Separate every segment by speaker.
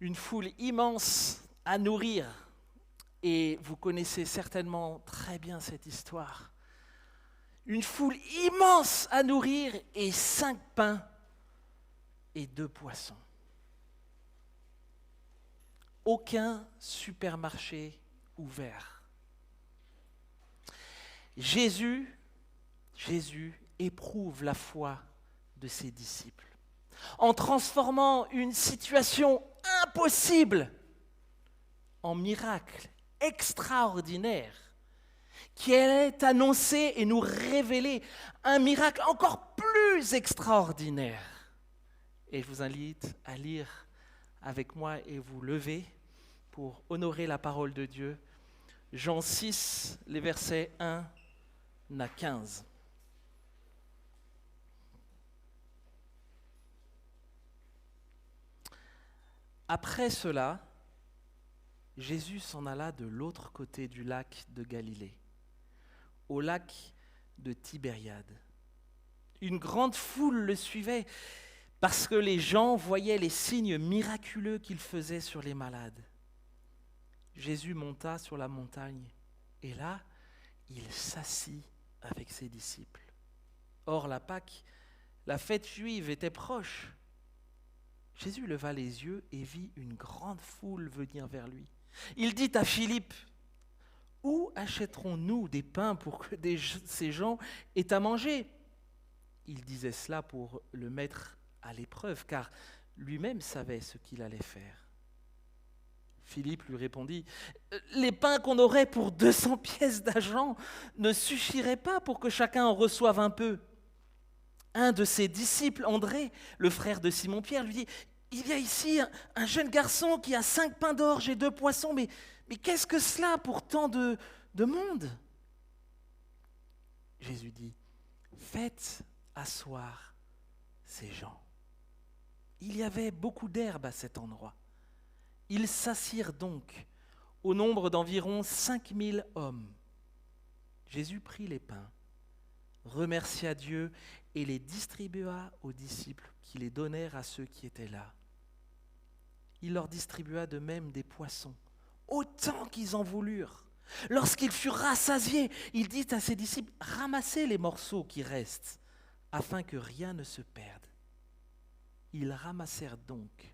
Speaker 1: Une foule immense à nourrir. Et vous connaissez certainement très bien cette histoire. Une foule immense à nourrir et 5 pains et 2 poissons. Aucun supermarché ouvert. Jésus éprouve la foi de ses disciples en transformant une situation impossible en miracle extraordinaire qui est annoncé et nous révélé un miracle encore plus extraordinaire. Et je vous invite à lire avec moi et vous lever pour honorer la parole de Dieu. Jean 6, les versets 1 à 15. Après cela, Jésus s'en alla de l'autre côté du lac de Galilée, au lac de Tibériade. Une grande foule le suivait parce que les gens voyaient les signes miraculeux qu'il faisait sur les malades. Jésus monta sur la montagne et là, il s'assit avec ses disciples. Or, la Pâque, la fête juive, était proche. Jésus leva les yeux et vit une grande foule venir vers lui. Il dit à Philippe, « Où achèterons-nous des pains pour que ces gens aient à manger ?» Il disait cela pour le mettre à l'épreuve, car lui-même savait ce qu'il allait faire. Philippe lui répondit, « Les pains qu'on aurait pour 200 pièces d'argent ne suffiraient pas pour que chacun en reçoive un peu. » Un de ses disciples, André, le frère de Simon-Pierre, lui dit, « Il y a ici un jeune garçon qui a 5 pains d'orge et 2 poissons, mais qu'est-ce que cela pour tant de monde ?» Jésus dit, « Faites asseoir ces gens. » Il y avait beaucoup d'herbe à cet endroit. Ils s'assirent donc, au nombre d'environ 5000 hommes. Jésus prit les pains, remercia Dieu et les distribua aux disciples qui les donnèrent à ceux qui étaient là. Il leur distribua de même des poissons, autant qu'ils en voulurent. Lorsqu'ils furent rassasiés, il dit à ses disciples, « Ramassez les morceaux qui restent, afin que rien ne se perde. » Ils ramassèrent donc,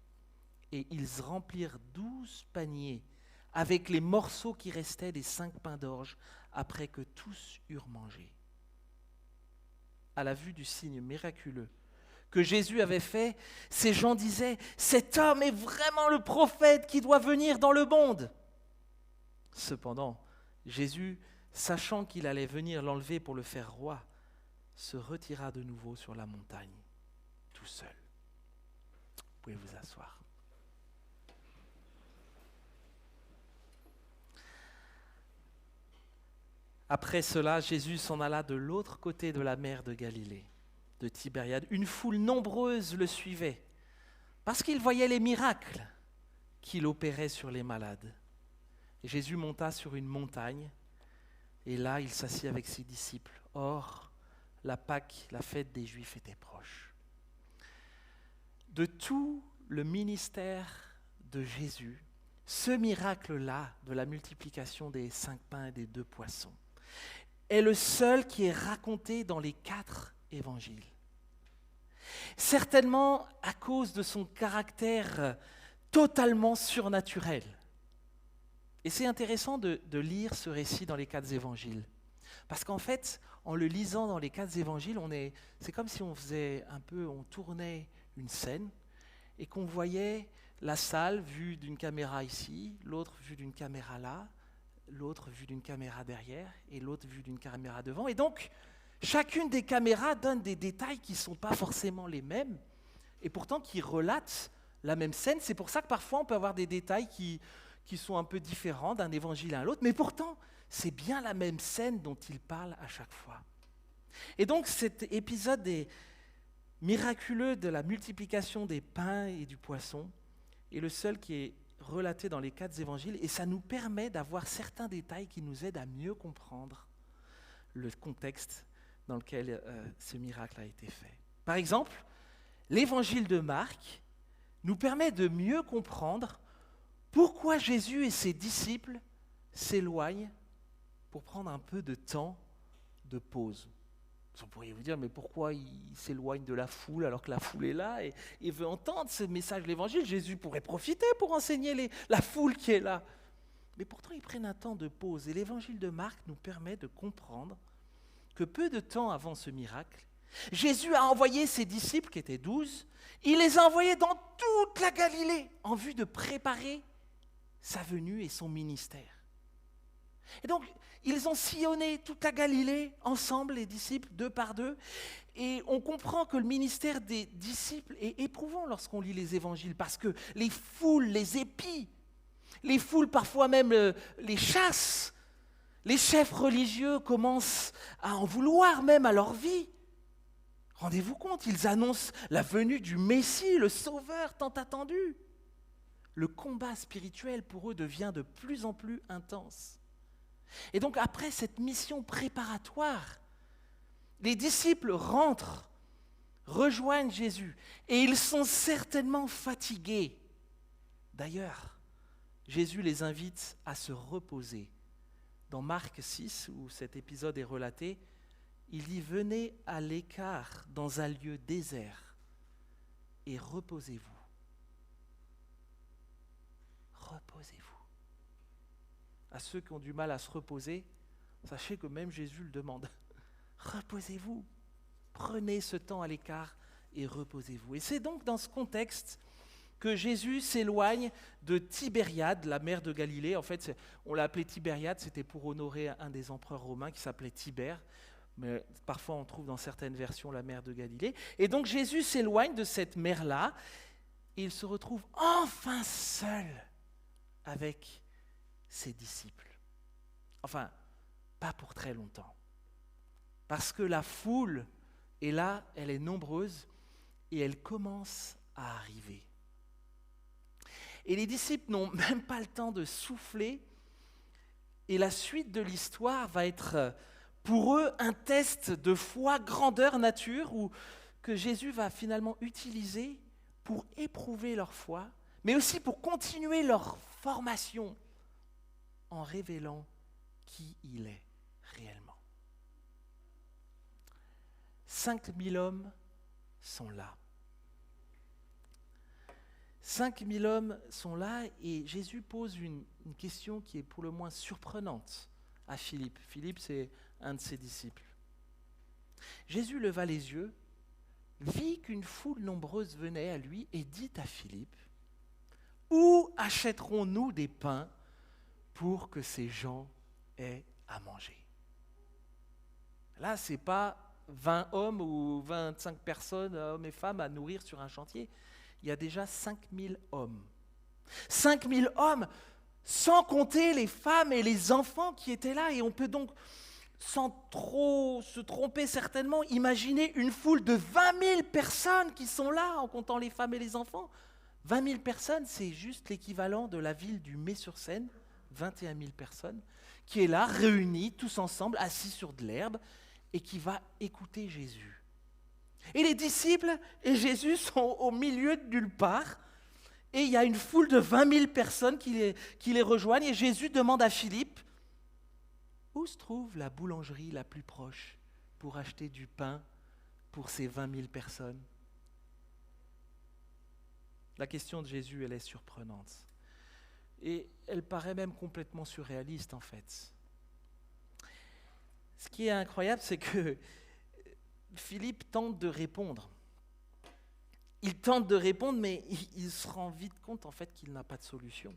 Speaker 1: et ils remplirent 12 paniers avec les morceaux qui restaient des 5 pains d'orge, après que tous eurent mangé. À la vue du signe miraculeux que Jésus avait fait, ces gens disaient, « Cet homme est vraiment le prophète qui doit venir dans le monde. » Cependant, Jésus, sachant qu'il allait venir l'enlever pour le faire roi, se retira de nouveau sur la montagne, tout seul. Vous pouvez vous asseoir. Après cela, Jésus s'en alla de l'autre côté de la mer de Galilée, de Tibériade. Une foule nombreuse le suivait, parce qu'il voyait les miracles qu'il opérait sur les malades. Jésus monta sur une montagne, et là, il s'assit avec ses disciples. Or, la Pâque, la fête des Juifs, était proche. De tout le ministère de Jésus, ce miracle-là, de la multiplication des 5 pains et des 2 poissons, est le seul qui est raconté dans les 4 évangiles. Certainement à cause de son caractère totalement surnaturel. Et c'est intéressant de lire ce récit dans les 4 évangiles. Parce qu'en fait, en le lisant dans les 4 évangiles, c'est comme si on tournait une scène et qu'on voyait la salle vue d'une caméra ici, l'autre vue d'une caméra là, l'autre vue d'une caméra derrière et l'autre vue d'une caméra devant. Et donc, chacune des caméras donne des détails qui ne sont pas forcément les mêmes et pourtant qui relatent la même scène. C'est pour ça que parfois on peut avoir des détails qui sont un peu différents d'un évangile à l'autre, mais pourtant, c'est bien la même scène dont il parle à chaque fois. Et donc, cet épisode est miraculeux de la multiplication des pains et du poisson est le seul qui est relaté dans les 4 évangiles, et ça nous permet d'avoir certains détails qui nous aident à mieux comprendre le contexte dans lequel ce miracle a été fait. Par exemple, l'évangile de Marc nous permet de mieux comprendre pourquoi Jésus et ses disciples s'éloignent pour prendre un peu de temps de pause. Vous pourriez vous dire, mais pourquoi il s'éloigne de la foule alors que la foule est là et veut entendre ce message de l'Évangile? Jésus pourrait profiter pour enseigner la foule qui est là. Mais pourtant, ils prennent un temps de pause. Et l'Évangile de Marc nous permet de comprendre que peu de temps avant ce miracle, Jésus a envoyé ses disciples, qui étaient 12, il les a envoyés dans toute la Galilée en vue de préparer sa venue et son ministère. Et donc, ils ont sillonné toute la Galilée ensemble, les disciples, deux par deux. Et on comprend que le ministère des disciples est éprouvant lorsqu'on lit les évangiles, parce que les foules les épient, les foules parfois même les chassent. Les chefs religieux commencent à en vouloir même à leur vie. Rendez-vous compte, ils annoncent la venue du Messie, le Sauveur tant attendu. Le combat spirituel pour eux devient de plus en plus intense. Et donc après cette mission préparatoire, les disciples rentrent, rejoignent Jésus, et ils sont certainement fatigués. D'ailleurs, Jésus les invite à se reposer. Dans Marc 6, où cet épisode est relaté, il dit « Venez à l'écart dans un lieu désert et reposez-vous. » Reposez-vous. À ceux qui ont du mal à se reposer, sachez que même Jésus le demande. Reposez-vous, prenez ce temps à l'écart et reposez-vous. Et c'est donc dans ce contexte que Jésus s'éloigne de Tibériade, la mer de Galilée. En fait, on l'a appelé Tibériade, c'était pour honorer un des empereurs romains qui s'appelait Tibère. Mais parfois on trouve dans certaines versions la mer de Galilée. Et donc Jésus s'éloigne de cette mer-là et il se retrouve enfin seul avec ses disciples. Enfin, pas pour très longtemps. Parce que la foule est là, elle est nombreuse et elle commence à arriver. Et les disciples n'ont même pas le temps de souffler et la suite de l'histoire va être pour eux un test de foi grandeur nature que Jésus va finalement utiliser pour éprouver leur foi, mais aussi pour continuer leur formation en révélant qui il est réellement. 5000 hommes sont là. 5000 hommes sont là et Jésus pose une question qui est pour le moins surprenante à Philippe. Philippe, c'est un de ses disciples. Jésus leva les yeux, vit qu'une foule nombreuse venait à lui et dit à Philippe, « Où achèterons-nous des pains pour que ces gens aient à manger ?» Là, ce n'est pas 20 hommes ou 25 personnes, hommes et femmes, à nourrir sur un chantier. Il y a déjà 5000 hommes. 5000 hommes, sans compter les femmes et les enfants qui étaient là. Et on peut donc, sans trop se tromper certainement, imaginer une foule de 20 000 personnes qui sont là, en comptant les femmes et les enfants. 20 000 personnes, c'est juste l'équivalent de la ville du Mets-sur-Seine, 21 000 personnes, qui est là, réunie, tous ensemble, assis sur de l'herbe, et qui va écouter Jésus. Et les disciples et Jésus sont au milieu de nulle part, et il y a une foule de 20 000 personnes qui les rejoignent, et Jésus demande à Philippe, où se trouve la boulangerie la plus proche pour acheter du pain pour ces 20 000 personnes? La question de Jésus, elle est surprenante. Et elle paraît même complètement surréaliste, en fait. Ce qui est incroyable, c'est que Philippe tente de répondre. Il tente de répondre, mais il se rend vite compte, en fait, qu'il n'a pas de solution.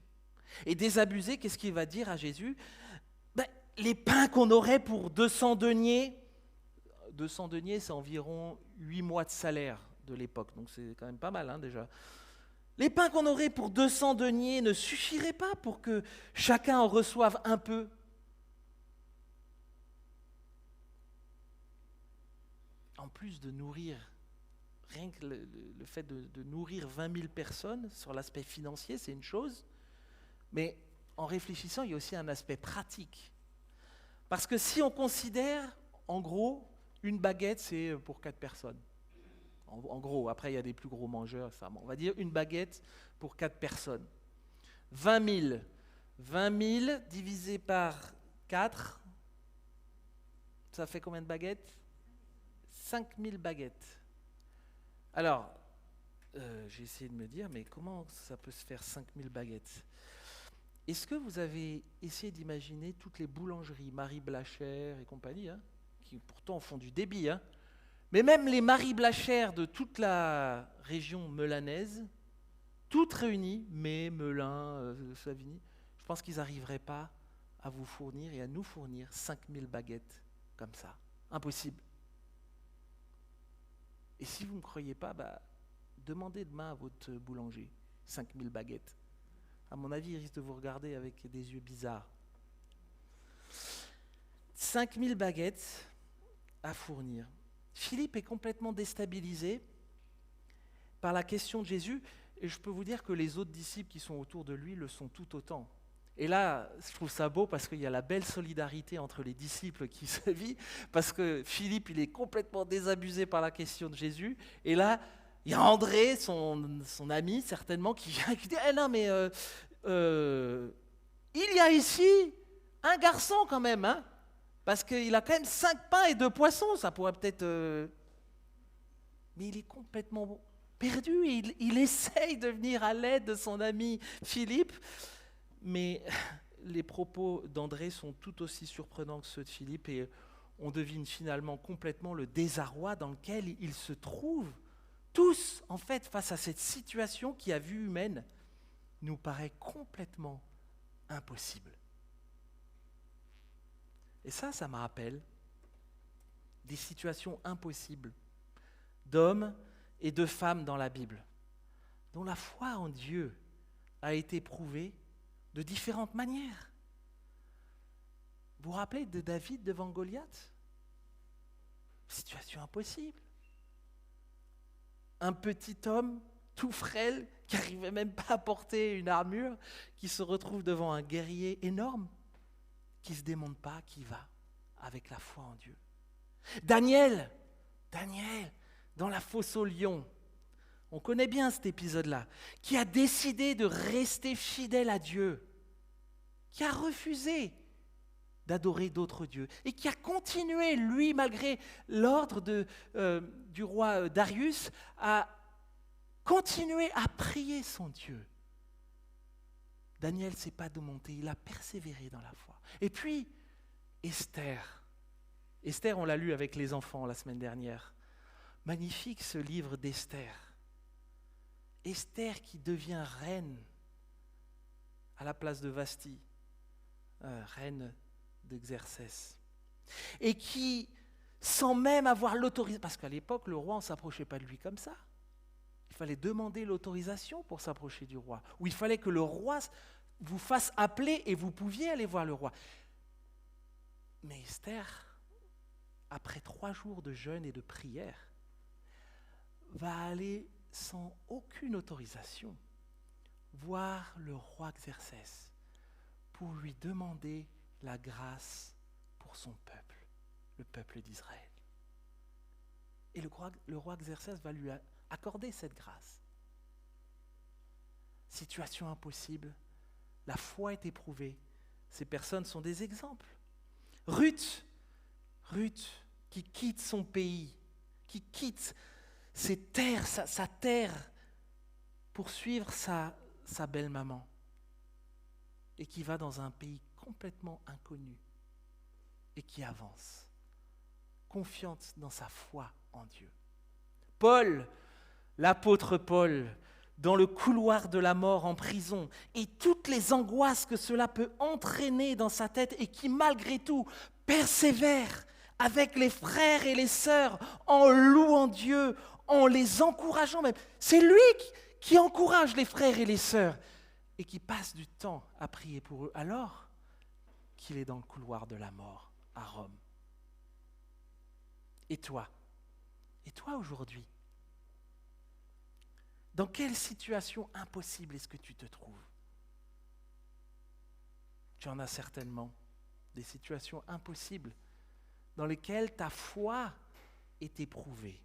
Speaker 1: Et désabusé, qu'est-ce qu'il va dire à Jésus? Les pains qu'on aurait pour 200 deniers, 200 deniers, c'est environ 8 mois de salaire de l'époque, donc c'est quand même pas mal déjà. Les pains qu'on aurait pour 200 deniers ne suffiraient pas pour que chacun en reçoive un peu. En plus de nourrir, rien que le fait de nourrir 20 000 personnes sur l'aspect financier, c'est une chose, mais en réfléchissant, il y a aussi un aspect pratique. Parce que si on considère, en gros, une baguette, c'est pour 4 personnes. En gros, après il y a des plus gros mangeurs, ça, on va dire une baguette pour 4 personnes. 20 000. 20 000 divisé par 4, ça fait combien de baguettes? 5 000 baguettes. Alors, j'ai essayé de me dire, mais comment ça peut se faire 5 000 baguettes? Est-ce que vous avez essayé d'imaginer toutes les boulangeries, Marie Blachère et compagnie, qui pourtant font du débit, mais même les Marie Blachère de toute la région melanaise, toutes réunies, Melun, Savigny, je pense qu'ils n'arriveraient pas à vous fournir et à nous fournir 5 000 baguettes comme ça. Impossible. Et si vous ne me croyez pas, demandez demain à votre boulanger 5 000 baguettes. À mon avis, il risque de vous regarder avec des yeux bizarres. 5 000 baguettes à fournir. Philippe est complètement déstabilisé par la question de Jésus, et je peux vous dire que les autres disciples qui sont autour de lui le sont tout autant. Et là, je trouve ça beau parce qu'il y a la belle solidarité entre les disciples qui se vit, parce que Philippe, il est complètement désabusé par la question de Jésus, et là, il y a André, son ami, certainement, qui vient et qui dit « non, mais il y a ici un garçon quand même, parce qu'il a quand même 5 pains et 2 poissons, ça pourrait peut-être... Mais il est complètement perdu, il essaye de venir à l'aide de son ami Philippe, mais les propos d'André sont tout aussi surprenants que ceux de Philippe, et on devine finalement complètement le désarroi dans lequel ils se trouvent. Tous, en fait, face à cette situation qui, à vue humaine, nous paraît complètement impossible. Et ça me rappelle des situations impossibles d'hommes et de femmes dans la Bible, dont la foi en Dieu a été prouvée de différentes manières. Vous vous rappelez de David devant Goliath? Situation impossible. Un petit homme tout frêle, qui n'arrivait même pas à porter une armure, qui se retrouve devant un guerrier énorme, qui ne se démonte pas, qui va avec la foi en Dieu. Daniel, dans la fosse aux lions, on connaît bien cet épisode-là, qui a décidé de rester fidèle à Dieu, qui a refusé d'adorer d'autres dieux, et qui a continué, lui, malgré l'ordre du roi Darius, à continuer à prier son Dieu. Daniel ne s'est pas démonté, il a persévéré dans la foi. Et puis, Esther. Esther, on l'a lu avec les enfants la semaine dernière. Magnifique ce livre d'Esther. Esther qui devient reine à la place de Vasti, reine d'Exercès, et qui, sans même avoir l'autorisation, parce qu'à l'époque, le roi ne s'approchait pas de lui comme ça. Il fallait demander l'autorisation pour s'approcher du roi, ou il fallait que le roi vous fasse appeler et vous pouviez aller voir le roi. Mais Esther, après 3 jours de jeûne et de prière, va aller sans aucune autorisation voir le roi Xerxès pour lui demander la grâce pour son peuple, le peuple d'Israël. Et le roi Xerxès va lui accorder cette grâce. Situation impossible, la foi est éprouvée. Ces personnes sont des exemples. Ruth, qui quitte son pays, qui quitte ses terres, sa terre, pour suivre sa belle-maman, et qui va dans un pays complètement inconnu, et qui avance, confiante dans sa foi en Dieu. Paul, l'apôtre Paul, dans le couloir de la mort en prison, et toutes les angoisses que cela peut entraîner dans sa tête, et qui malgré tout persévère avec les frères et les sœurs en louant Dieu, en les encourageant même. C'est lui qui encourage les frères et les sœurs et qui passe du temps à prier pour eux alors qu'il est dans le couloir de la mort à Rome. Et toi aujourd'hui, dans quelle situation impossible est-ce que tu te trouves? Tu en as certainement des situations impossibles dans lesquelles ta foi est éprouvée.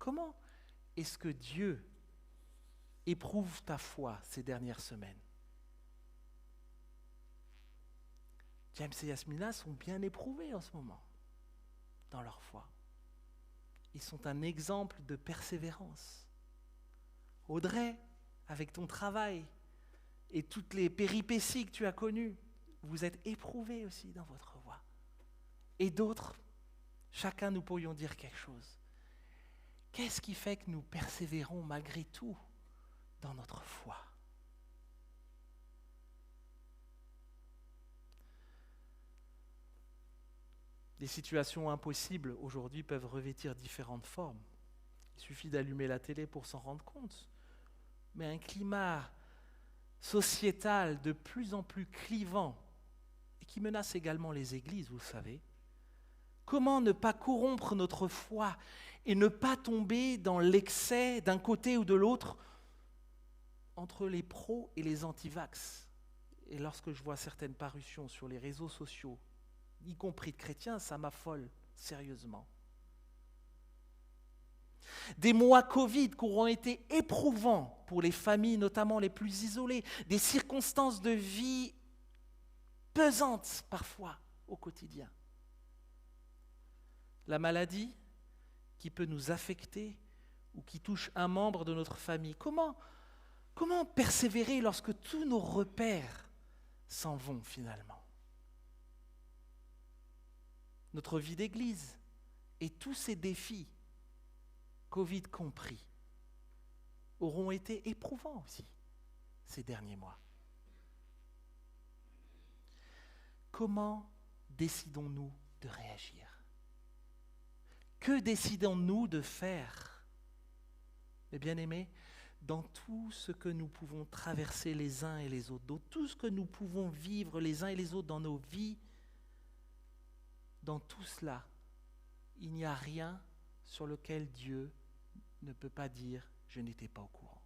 Speaker 1: Comment est-ce que Dieu éprouve ta foi ces dernières semaines? James et Yasmina sont bien éprouvés en ce moment dans leur foi. Ils sont un exemple de persévérance. Audrey, avec ton travail et toutes les péripéties que tu as connues, vous êtes éprouvés aussi dans votre voie. Et d'autres, chacun nous pourrions dire quelque chose. Qu'est-ce qui fait que nous persévérons malgré tout dans notre foi? Les situations impossibles aujourd'hui peuvent revêtir différentes formes. Il suffit d'allumer la télé pour s'en rendre compte. Mais un climat sociétal de plus en plus clivant et qui menace également les églises, vous le savez. Comment ne pas corrompre notre foi et ne pas tomber dans l'excès d'un côté ou de l'autre entre les pros et les anti-vax? Et lorsque je vois certaines parutions sur les réseaux sociaux, y compris de chrétiens, ça m'affole sérieusement. Des mois Covid qui auront été éprouvants pour les familles, notamment les plus isolées, des circonstances de vie pesantes parfois au quotidien. La maladie qui peut nous affecter ou qui touche un membre de notre famille. Comment persévérer lorsque tous nos repères s'en vont finalement? Notre vie d'église et tous ces défis, Covid compris, auront été éprouvants aussi ces derniers mois. Comment décidons-nous de réagir? Que décidons-nous de faire? Mes bien-aimés, dans tout ce que nous pouvons traverser les uns et les autres, dans tout ce que nous pouvons vivre les uns et les autres dans nos vies, dans tout cela, il n'y a rien sur lequel Dieu ne peut pas dire « je n'étais pas au courant ».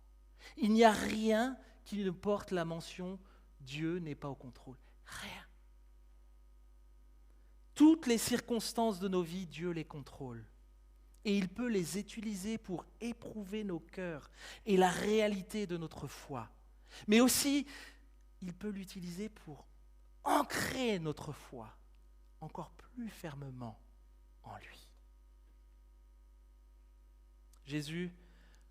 Speaker 1: Il n'y a rien qui ne porte la mention « Dieu n'est pas au contrôle ». Rien. Toutes les circonstances de nos vies, Dieu les contrôle. Et il peut les utiliser pour éprouver nos cœurs et la réalité de notre foi. Mais aussi, il peut l'utiliser pour ancrer notre foi encore plus fermement en lui. Jésus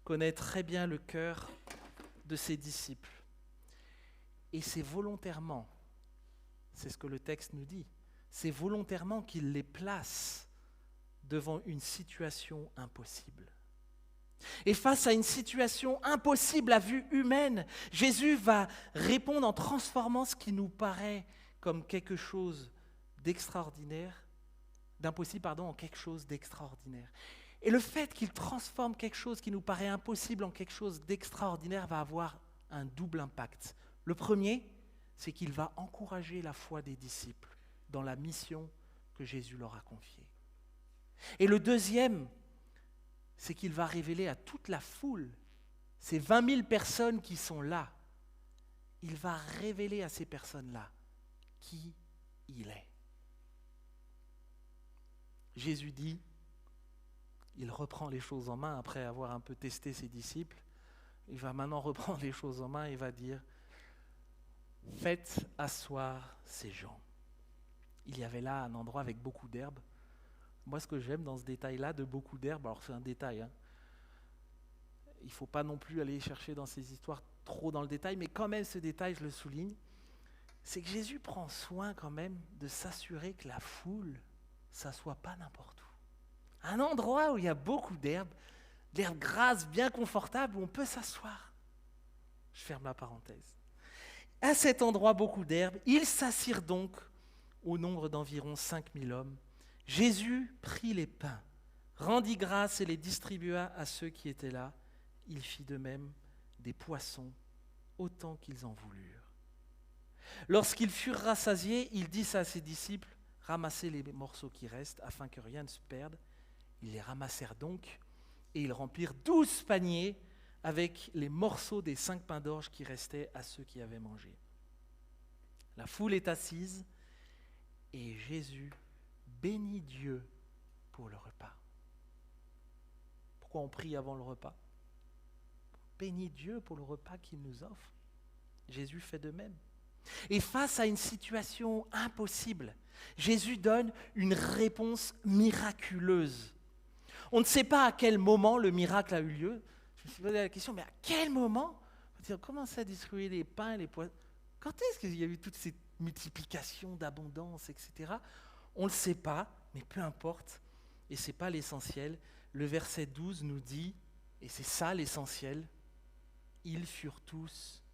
Speaker 1: connaît très bien le cœur de ses disciples. Et c'est volontairement, c'est ce que le texte nous dit, c'est volontairement qu'il les place devant une situation impossible. Et face à une situation impossible à vue humaine, Jésus va répondre en transformant ce qui nous paraît comme quelque chose d'extraordinaire, d'impossible, en quelque chose d'extraordinaire. Et le fait qu'il transforme quelque chose qui nous paraît impossible en quelque chose d'extraordinaire va avoir un double impact. Le premier, c'est qu'il va encourager la foi des disciples dans la mission que Jésus leur a confiée. Et le deuxième, c'est qu'il va révéler à toute la foule, ces 20 000 personnes qui sont là, il va révéler à ces personnes-là qui il est. Jésus dit, il reprend les choses en main après avoir un peu testé ses disciples, il va maintenant reprendre les choses en main et va dire, faites asseoir ces gens. Il y avait là un endroit avec beaucoup d'herbes. Moi, ce que j'aime dans ce détail-là, de beaucoup d'herbes, alors c'est un détail, il ne faut pas non plus aller chercher dans ces histoires trop dans le détail, mais quand même ce détail, je le souligne, c'est que Jésus prend soin quand même de s'assurer que la foule ne s'assoit pas n'importe où. Un endroit où il y a beaucoup d'herbes, l'herbe grasse, bien confortable, où on peut s'asseoir. Je ferme la parenthèse. À cet endroit, beaucoup d'herbes, ils s'assirent donc au nombre d'environ 5000 hommes. Jésus prit les pains, rendit grâce et les distribua à ceux qui étaient là. Il fit de même des poissons, autant qu'ils en voulurent. Lorsqu'ils furent rassasiés, il dit à ses disciples, ramassez les morceaux qui restent, afin que rien ne se perde. Ils les ramassèrent donc, et ils remplirent 12 paniers avec les morceaux des 5 pains d'orge qui restaient à ceux qui avaient mangé. La foule est assise, et Jésus bénit Dieu pour le repas. Pourquoi on prie avant le repas? Bénis Dieu pour le repas qu'il nous offre. Jésus fait de même. Et face à une situation impossible, Jésus donne une réponse miraculeuse. On ne sait pas à quel moment le miracle a eu lieu. Je me suis posé la question, mais à quel moment? On commence à distribuer les pains et les poissons. Quand est-ce qu'il y a eu toute cette multiplication d'abondance, etc. On ne le sait pas, mais peu importe. Et ce n'est pas l'essentiel. Le verset 12 nous dit, et c'est ça l'essentiel, ils furent tous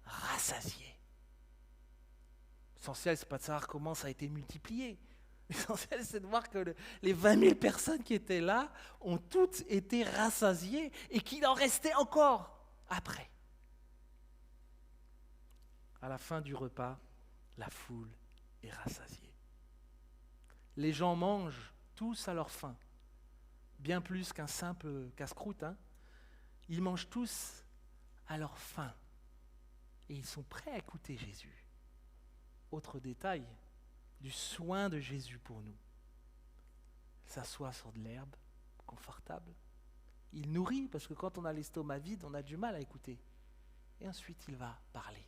Speaker 1: rassasiés. L'essentiel, ce n'est pas de savoir comment ça a été multiplié. L'essentiel, c'est de voir que les 20 000 personnes qui étaient là ont toutes été rassasiées et qu'il en restait encore après. À la fin du repas, la foule est rassasiée. Les gens mangent tous à leur faim, bien plus qu'un simple casse-croûte. Ils mangent tous à leur faim et ils sont prêts à écouter Jésus. Autre détail du soin de Jésus pour nous. Il s'assoit sur de l'herbe confortable. Il nourrit, parce que quand on a l'estomac vide, on a du mal à écouter. Et ensuite, il va parler.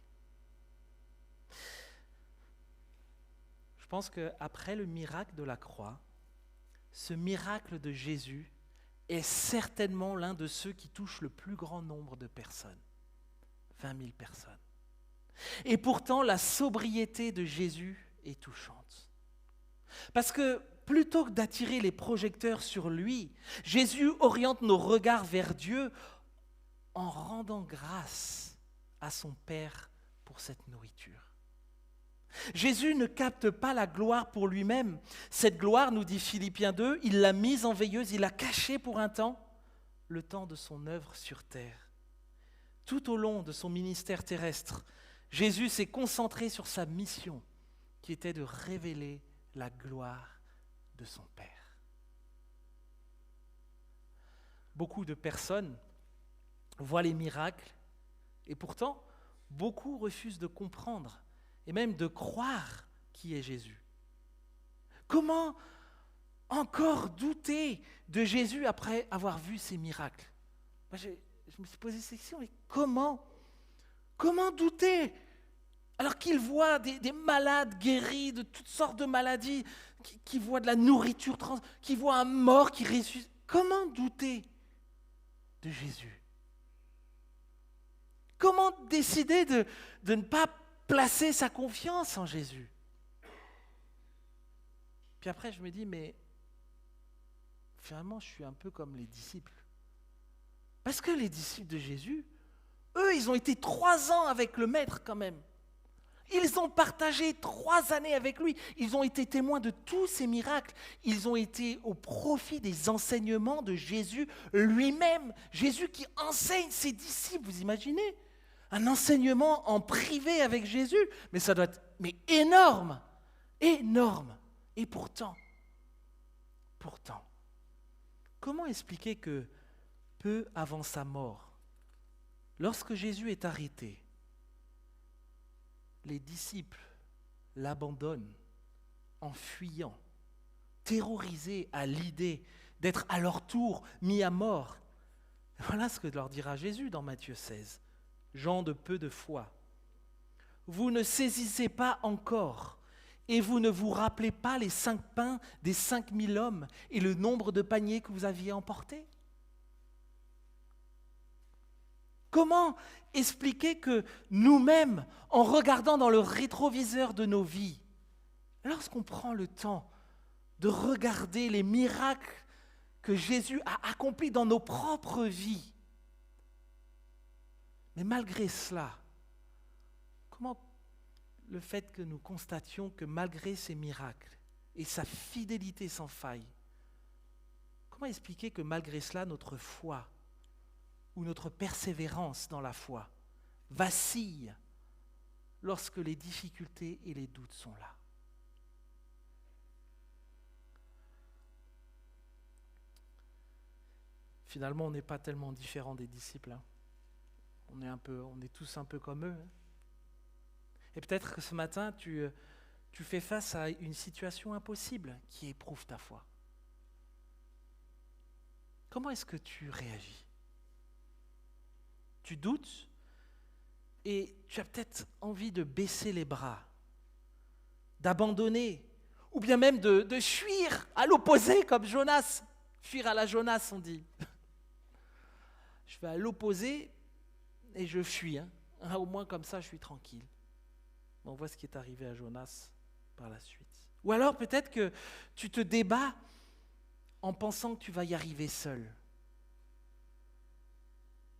Speaker 1: Je pense qu'après le miracle de la croix, ce miracle de Jésus est certainement l'un de ceux qui touchent le plus grand nombre de personnes. 20 000 personnes. Et pourtant, la sobriété de Jésus est touchante. Parce que plutôt que d'attirer les projecteurs sur lui, Jésus oriente nos regards vers Dieu en rendant grâce à son Père pour cette nourriture. Jésus ne capte pas la gloire pour lui-même. Cette gloire, nous dit Philippiens 2, il l'a mise en veilleuse, il l'a cachée pour un temps, le temps de son œuvre sur terre. Tout au long de son ministère terrestre, Jésus s'est concentré sur sa mission, qui était de révéler la gloire de son Père. Beaucoup de personnes voient les miracles, et pourtant, beaucoup refusent de comprendre et même de croire qui est Jésus. Comment encore douter de Jésus après avoir vu ces miracles? Moi, je me suis posé cette question, mais comment douter alors qu'il voit des malades guéris de toutes sortes de maladies, qui voit de la nourriture, qui voit un mort qui ressuscite? Comment douter de Jésus? Comment décider de ne pas placer sa confiance en Jésus? Puis après, je me dis, mais finalement, je suis un peu comme les disciples. Parce que les disciples de Jésus, eux, ils ont été 3 ans avec le Maître quand même. Ils ont partagé 3 années avec lui. Ils ont été témoins de tous ces miracles. Ils ont été au profit des enseignements de Jésus lui-même. Jésus qui enseigne ses disciples, vous imaginez? Un enseignement en privé avec Jésus. Mais ça doit être énorme. Énorme. Et pourtant, comment expliquer que peu avant sa mort, lorsque Jésus est arrêté, les disciples l'abandonnent en fuyant, terrorisés à l'idée d'être à leur tour mis à mort? Voilà ce que leur dira Jésus dans Matthieu 16. Gens de peu de foi, vous ne saisissez pas encore et vous ne vous rappelez pas les 5 pains des 5 000 hommes et le nombre de paniers que vous aviez emportés? Comment expliquer que nous-mêmes, en regardant dans le rétroviseur de nos vies, lorsqu'on prend le temps de regarder les miracles que Jésus a accomplis dans nos propres vies, mais malgré cela, comment le fait que nous constations que malgré ces miracles et sa fidélité sans faille, comment expliquer que malgré cela, notre foi ou notre persévérance dans la foi vacille lorsque les difficultés et les doutes sont là? Finalement, on n'est pas tellement différents des disciples. On est tous un peu comme eux. Et peut-être que ce matin, tu fais face à une situation impossible qui éprouve ta foi. comment est-ce que tu réagis? Tu doutes et tu as peut-être envie de baisser les bras, d'abandonner, ou bien même de fuir à l'opposé comme Jonas. Fuir à la Jonas, on dit. Je vais à l'opposé et je fuis. Au moins comme ça, je suis tranquille. On voit ce qui est arrivé à Jonas par la suite. Ou alors peut-être que tu te débats en pensant que tu vas y arriver seul.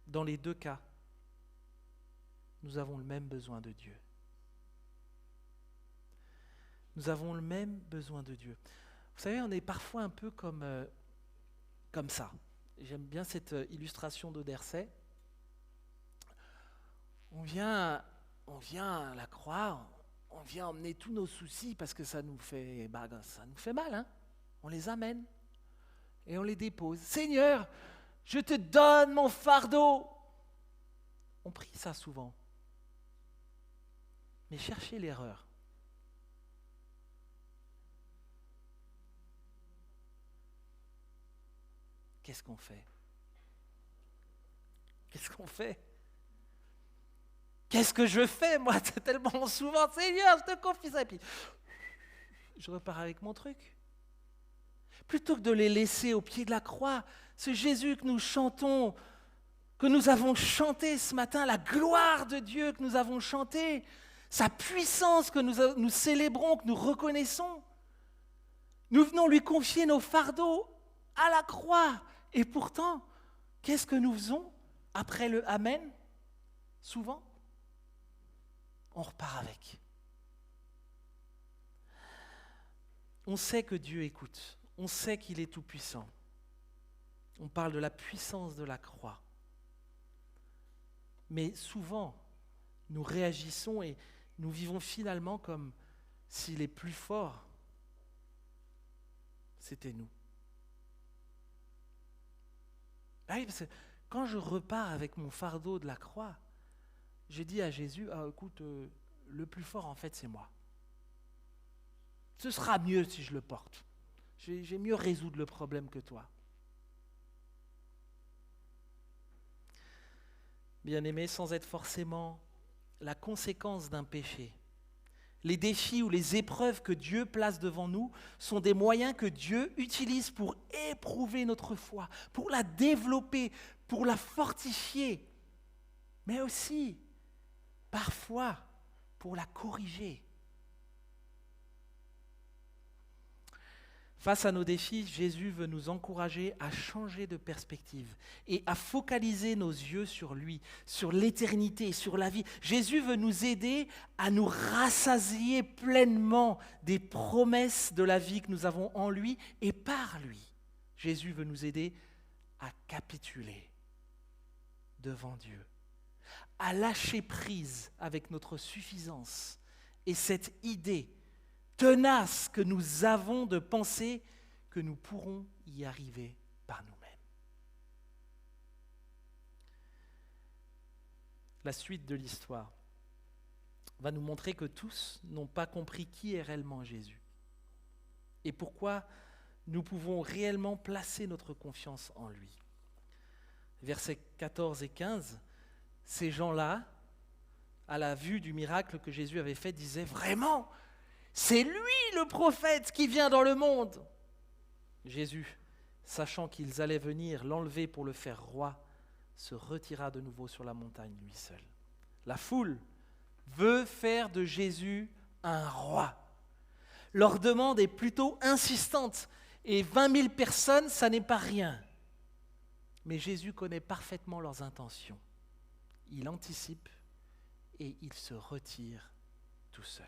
Speaker 1: Dans les deux cas, nous avons le même besoin de Dieu. Nous avons le même besoin de Dieu. Vous savez, on est parfois un peu comme ça. J'aime bien cette illustration d'Odersay. On vient à la croix, on vient emmener tous nos soucis parce que ça nous fait mal. Hein. On les amène et on les dépose. Seigneur, je te donne mon fardeau. On prie ça souvent. Mais cherchez l'erreur. Qu'est-ce qu'on fait? Qu'est-ce qu'on fait? Qu'est-ce que je fais, moi? C'est tellement souvent, Seigneur, je te confie ça. Et puis, je repars avec mon truc. Plutôt que de les laisser au pied de la croix, ce Jésus que nous chantons, que nous avons chanté ce matin, la gloire de Dieu que nous avons chanté, sa puissance que nous célébrons, que nous reconnaissons, nous venons lui confier nos fardeaux à la croix. Et pourtant, qu'est-ce que nous faisons après le Amen? Souvent, on repart avec. On sait que Dieu écoute. On sait qu'il est tout-puissant. On parle de la puissance de la croix. Mais souvent, nous réagissons et nous vivons finalement comme si les plus forts, c'était nous. Ah oui, parce que quand je repars avec mon fardeau de la croix, je dis à Jésus, écoute, le plus fort en fait c'est moi. Ce sera mieux si je le porte. J'ai mieux résoudre le problème que toi. Bien-aimés, sans être forcément la conséquence d'un péché, les défis ou les épreuves que Dieu place devant nous sont des moyens que Dieu utilise pour éprouver notre foi, pour la développer, pour la fortifier, mais aussi, parfois, pour la corriger. Face à nos défis, Jésus veut nous encourager à changer de perspective et à focaliser nos yeux sur lui, sur l'éternité, sur la vie. Jésus veut nous aider à nous rassasier pleinement des promesses de la vie que nous avons en lui et par lui. Jésus veut nous aider à capituler devant Dieu, à lâcher prise avec notre suffisance et cette idée tenace que nous avons de penser que nous pourrons y arriver par nous-mêmes. La suite de l'histoire va nous montrer que tous n'ont pas compris qui est réellement Jésus et pourquoi nous pouvons réellement placer notre confiance en lui. Versets 14 et 15, ces gens-là, à la vue du miracle que Jésus avait fait, disaient « Vraiment ? C'est lui le prophète qui vient dans le monde !» Jésus, sachant qu'ils allaient venir l'enlever pour le faire roi, se retira de nouveau sur la montagne lui seul. La foule veut faire de Jésus un roi. Leur demande est plutôt insistante et 20 000 personnes, ça n'est pas rien. Mais Jésus connaît parfaitement leurs intentions. Il anticipe et il se retire tout seul.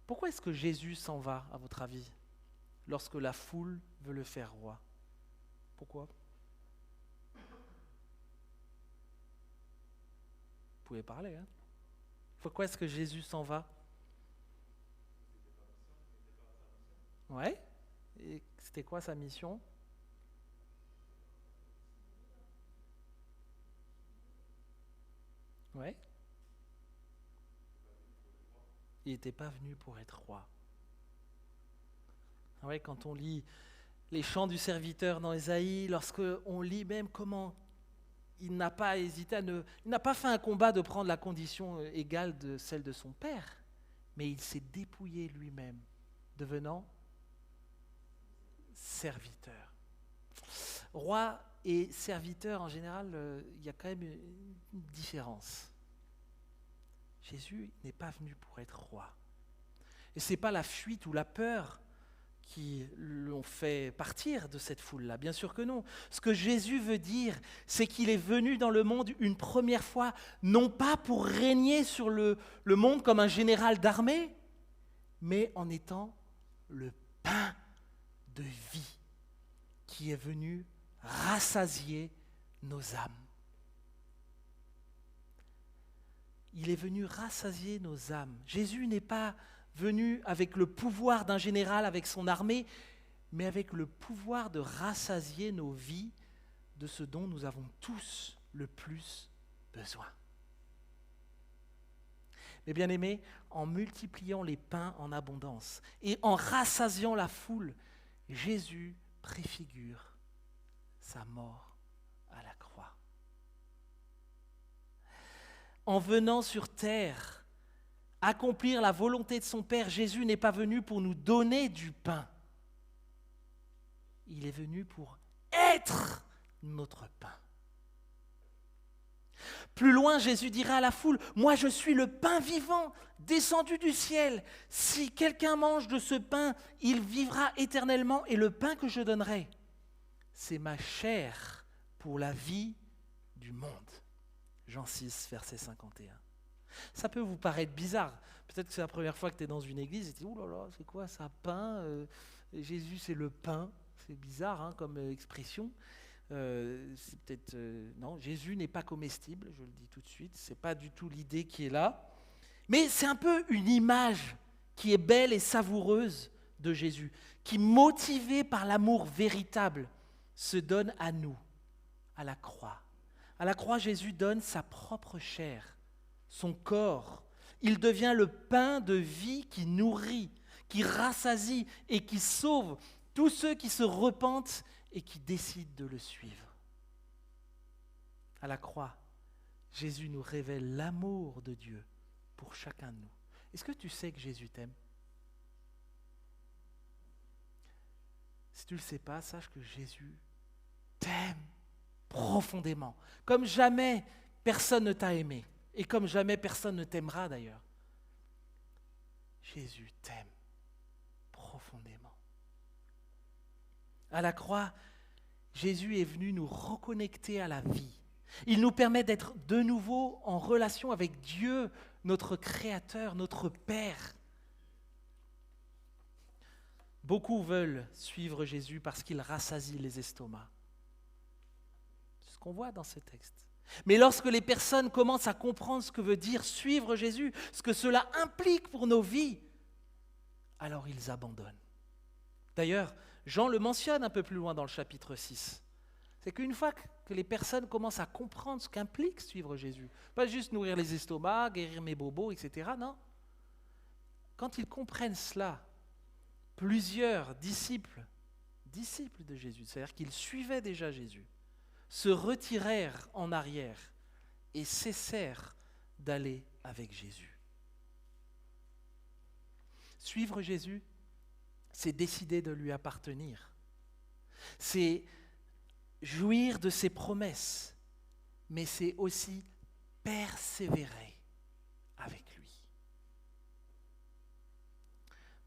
Speaker 1: Pourquoi est-ce que Jésus s'en va, à votre avis, lorsque la foule veut le faire roi? Pourquoi? Vous pouvez parler, hein? Pourquoi est-ce que Jésus s'en va? Ouais. Et c'était quoi sa mission? Ouais. Il n'était pas venu pour être roi. Ouais, quand on lit les chants du serviteur dans Ésaïe, lorsque on lit même comment il n'a pas hésité il n'a pas fait un combat de prendre la condition égale de celle de son père, mais il s'est dépouillé lui-même, devenant serviteur. Roi et serviteur, en général, il y a quand même une différence. Jésus n'est pas venu pour être roi. Et ce n'est pas la fuite ou la peur qui l'ont fait partir de cette foule-là. Bien sûr que non. Ce que Jésus veut dire, c'est qu'il est venu dans le monde une première fois, non pas pour régner sur le monde comme un général d'armée, mais en étant le pain de vie qui est venu rassasier nos âmes. Il est venu rassasier nos âmes. Jésus n'est pas venu avec le pouvoir d'un général, avec son armée, mais avec le pouvoir de rassasier nos vies de ce dont nous avons tous le plus besoin. Mais bien aimés, en multipliant les pains en abondance et en rassasiant la foule, Jésus préfigure sa mort à la croix. En venant sur terre, accomplir la volonté de son Père, Jésus n'est pas venu pour nous donner du pain. Il est venu pour être notre pain. Plus loin, Jésus dira à la foule, « Moi, je suis le pain vivant, descendu du ciel. Si quelqu'un mange de ce pain, il vivra éternellement, et le pain que je donnerai, c'est ma chair pour la vie du monde. » Jean 6, verset 51. Ça peut vous paraître bizarre. Peut-être que c'est la première fois que tu es dans une église et tu dis « Ouh là là, c'est quoi ça, pain Jésus, c'est le pain. » C'est bizarre hein, comme expression. C'est peut-être non, Jésus n'est pas comestible, je le dis tout de suite, c'est pas du tout l'idée qui est là, mais c'est un peu une image qui est belle et savoureuse de Jésus, qui motivé par l'amour véritable se donne à nous, à la croix. À la croix, Jésus donne sa propre chair, son corps. Il devient le pain de vie qui nourrit, qui rassasie et qui sauve tous ceux qui se repentent et qui décident de le suivre. À la croix, Jésus nous révèle l'amour de Dieu pour chacun de nous. Est-ce que tu sais que Jésus t'aime? Si tu ne le sais pas, sache que Jésus t'aime profondément, comme jamais personne ne t'a aimé, et comme jamais personne ne t'aimera d'ailleurs. Jésus t'aime profondément. À la croix, Jésus est venu nous reconnecter à la vie. Il nous permet d'être de nouveau en relation avec Dieu, notre Créateur, notre Père. Beaucoup veulent suivre Jésus parce qu'il rassasie les estomacs. C'est ce qu'on voit dans ce texte. Mais lorsque les personnes commencent à comprendre ce que veut dire suivre Jésus, ce que cela implique pour nos vies, alors ils abandonnent. D'ailleurs, Jean le mentionne un peu plus loin dans le chapitre 6. C'est qu'une fois que les personnes commencent à comprendre ce qu'implique suivre Jésus, pas juste nourrir les estomacs, guérir mes bobos, etc. Non. Quand ils comprennent cela, plusieurs disciples de Jésus, c'est-à-dire qu'ils suivaient déjà Jésus, se retirèrent en arrière et cessèrent d'aller avec Jésus. Suivre Jésus, c'est décider de lui appartenir. C'est jouir de ses promesses, mais c'est aussi persévérer avec lui.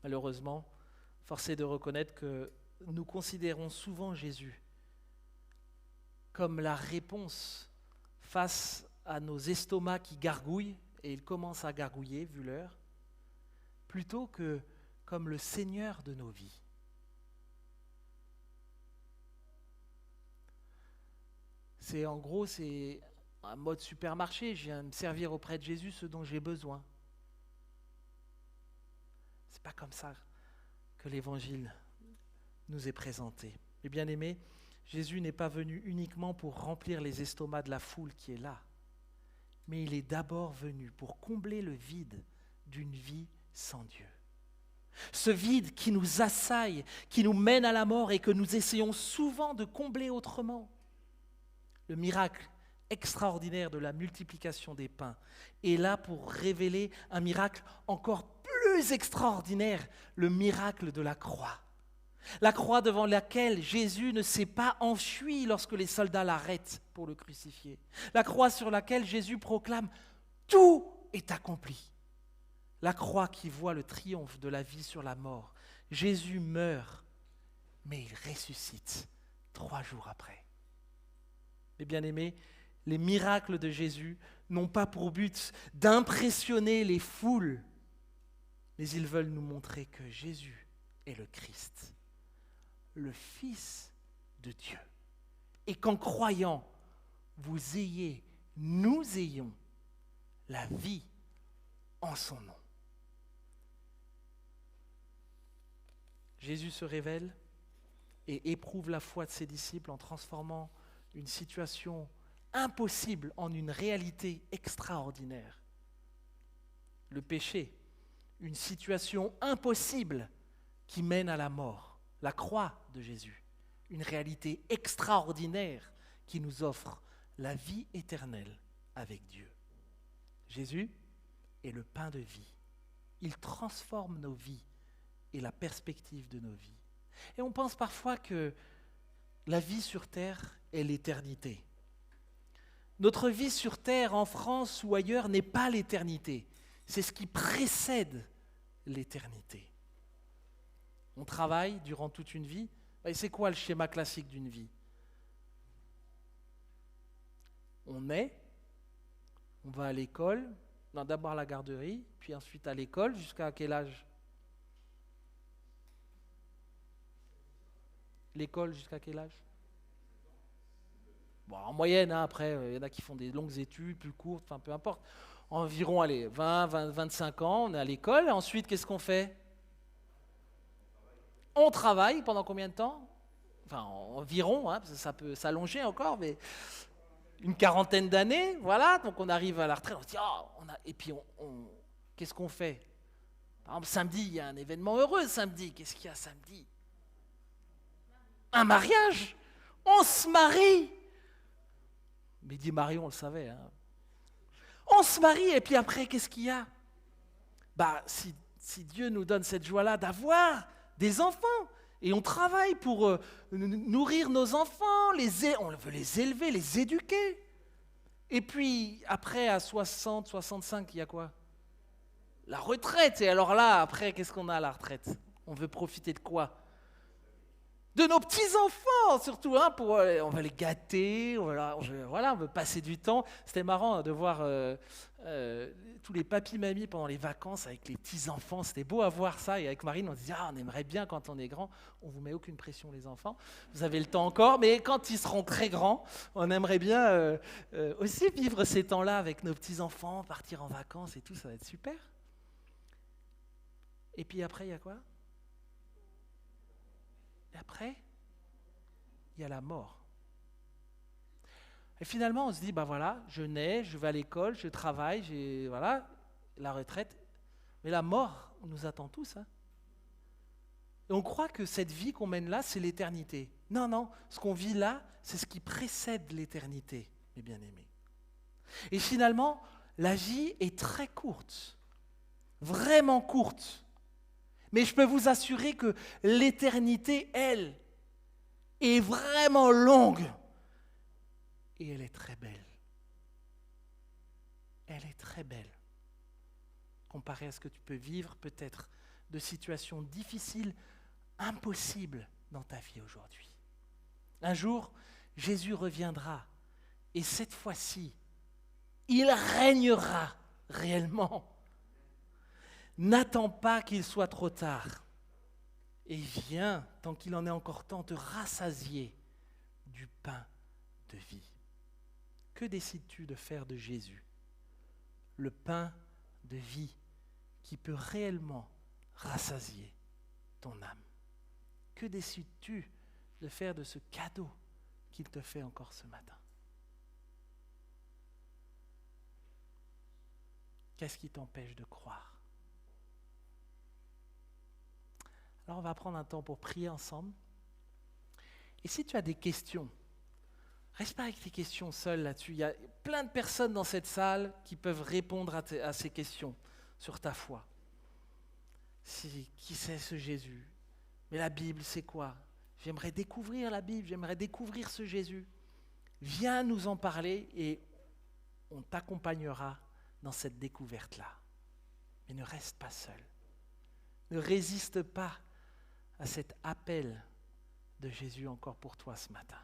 Speaker 1: Malheureusement, force est de reconnaître que nous considérons souvent Jésus comme la réponse face à nos estomacs qui gargouillent, et ils commencent à gargouiller vu l'heure, plutôt que comme le Seigneur de nos vies. C'est un mode supermarché, je viens me servir auprès de Jésus ce dont j'ai besoin. C'est pas comme ça que l'Évangile nous est présenté. Et bien aimés, Jésus n'est pas venu uniquement pour remplir les estomacs de la foule qui est là, mais il est d'abord venu pour combler le vide d'une vie sans Dieu. Ce vide qui nous assaille, qui nous mène à la mort et que nous essayons souvent de combler autrement. Le miracle extraordinaire de la multiplication des pains est là pour révéler un miracle encore plus extraordinaire, le miracle de la croix. La croix devant laquelle Jésus ne s'est pas enfui lorsque les soldats l'arrêtent pour le crucifier. La croix sur laquelle Jésus proclame « Tout est accompli ». La croix qui voit le triomphe de la vie sur la mort. Jésus meurt, mais il ressuscite 3 jours après. Mes bien-aimés, les miracles de Jésus n'ont pas pour but d'impressionner les foules, mais ils veulent nous montrer que Jésus est le Christ, le Fils de Dieu, et qu'en croyant, nous ayons la vie en son nom. Jésus se révèle et éprouve la foi de ses disciples en transformant une situation impossible en une réalité extraordinaire. Le péché, une situation impossible qui mène à la mort. La croix de Jésus, une réalité extraordinaire qui nous offre la vie éternelle avec Dieu. Jésus est le pain de vie. Il transforme nos vies et la perspective de nos vies. Et on pense parfois que la vie sur terre est l'éternité. Notre vie sur terre, en France ou ailleurs, n'est pas l'éternité. C'est ce qui précède l'éternité. On travaille durant toute une vie. Et c'est quoi le schéma classique d'une vie? On naît, on va à l'école, d'abord à la garderie, puis ensuite à l'école, jusqu'à quel âge? L'école jusqu'à quel âge? Bon, en moyenne, après, il y en a qui font des longues études, plus courtes, enfin peu importe. Environ, 25 ans, on est à l'école. Ensuite, qu'est-ce qu'on fait? On travaille pendant combien de temps? Enfin, environ, ça peut s'allonger encore, mais une quarantaine d'années, voilà. Donc on arrive à la retraite, on se dit, et puis qu'est-ce qu'on fait? Par exemple, samedi, il y a un événement heureux samedi. Qu'est-ce qu'il y a samedi? Un mariage. On se marie. Mais dit Marie, on le savait. On se marie, et puis après, qu'est-ce qu'il y a? Si Dieu nous donne cette joie-là d'avoir des enfants, et on travaille pour nourrir nos enfants, on veut les élever, les éduquer. Et puis, après, à 60, 65, il y a quoi? La retraite. Et alors là, après, qu'est-ce qu'on a à la retraite? On veut profiter de quoi? De nos petits-enfants, surtout, on va les gâter, on veut passer du temps. C'était marrant de voir tous les papis-mamies pendant les vacances avec les petits-enfants. C'était beau à voir ça. Et avec Marine, on se disait, on aimerait bien quand on est grand. On ne vous met aucune pression, les enfants. Vous avez le temps encore, mais quand ils seront très grands, on aimerait bien aussi vivre ces temps-là avec nos petits-enfants, partir en vacances et tout, ça va être super. Et puis après, il y a quoi? Et après, il y a la mort. Et finalement, on se dit, je nais, je vais à l'école, je travaille, la retraite. Mais la mort nous attend tous. Et on croit que cette vie qu'on mène là, c'est l'éternité. Non, ce qu'on vit là, c'est ce qui précède l'éternité, mes bien-aimés. Et finalement, la vie est très courte, vraiment courte. Mais je peux vous assurer que l'éternité, elle, est vraiment longue. Et elle est très belle. Elle est très belle. Comparée à ce que tu peux vivre peut-être de situations difficiles, impossibles dans ta vie aujourd'hui. Un jour, Jésus reviendra. Et cette fois-ci, il régnera réellement. N'attends pas qu'il soit trop tard et viens, tant qu'il en est encore temps, te rassasier du pain de vie. Que décides-tu de faire de Jésus, le pain de vie qui peut réellement rassasier ton âme? Que décides-tu de faire de ce cadeau qu'il te fait encore ce matin? Qu'est-ce qui t'empêche de croire? Alors on va prendre un temps pour prier ensemble. Et si tu as des questions, reste pas avec tes questions seul là-dessus. Il y a plein de personnes dans cette salle qui peuvent répondre à ces questions sur ta foi. Qui c'est ce Jésus? Mais la Bible, c'est quoi? J'aimerais découvrir la Bible, j'aimerais découvrir ce Jésus. Viens nous en parler et on t'accompagnera dans cette découverte-là. Mais ne reste pas seul. Ne résiste pas à cet appel de Jésus encore pour toi ce matin.